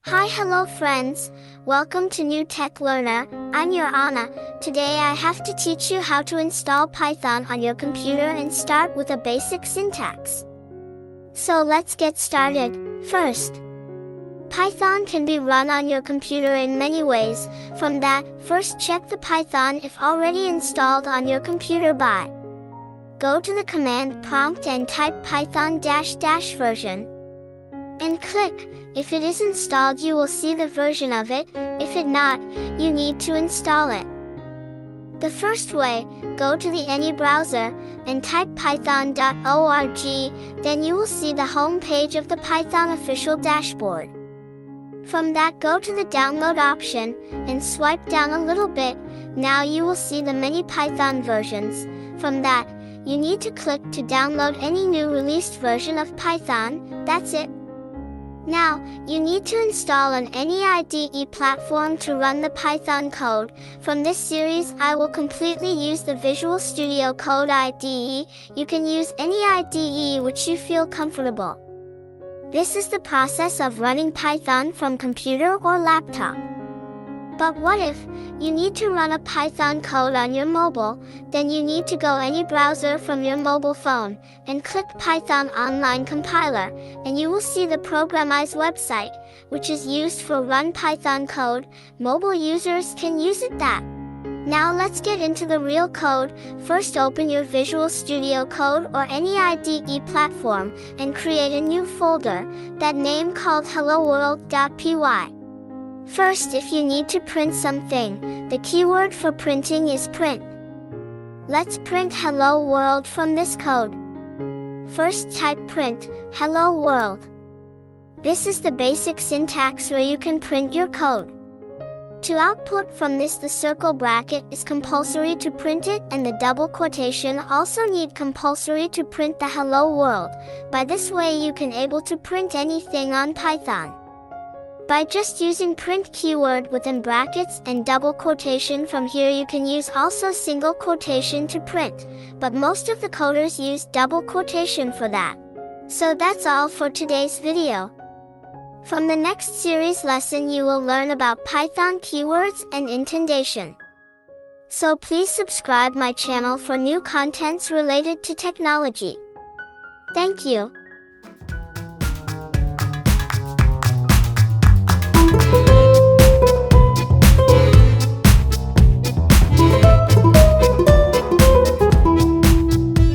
Hello friends. Welcome to New Tech Learner. I'm your Anna. Today I have to teach you how to install Python on your computer and start with a basic syntax. So let's get started. First, Python can be run on your computer in many ways. From that, first check the Python if already installed on your computer by. Go to the command prompt and type python -- version. And click. If it is installed, you will see the version of it. If it not, you need to install it. The first way, go to any browser and type python.org, then you will see the home page of the Python official dashboard. From that, go to the download option and swipe down a little bit. Now you will see the many Python versions. From that, you need to click to download any new released version of Python. That's it. Now, you need to install on any IDE platform to run the Python code. From this series, I will completely use the Visual Studio Code IDE. You can use any IDE which you feel comfortable. This is the process of running Python from computer or laptop. But what if you need to run a Python code on your mobile? Then you need to go any browser from your mobile phone and click Python Online Compiler, and you will see the Programize website, which is used for run Python code. Mobile users can use it that. Now let's get into the real code. First, open your Visual Studio Code or any IDE platform and create a new folder, that name called helloworld.py. First, if you need to print something, the keyword for printing is print. Let's print hello world from this code. First, type print hello world. This is the basic syntax where you can print your code. To output from this, the circle bracket is compulsory to print it, and the double quotation also need compulsory to print the hello world. By this way, you can able to print anything on Python. By just using print keyword within brackets and double quotation. From here you can use also single quotation to print, but most of the coders use double quotation for that. So that's all for today's video. From the next series lesson you will learn about Python keywords and indentation. So please subscribe my channel for new contents related to technology. Thank you.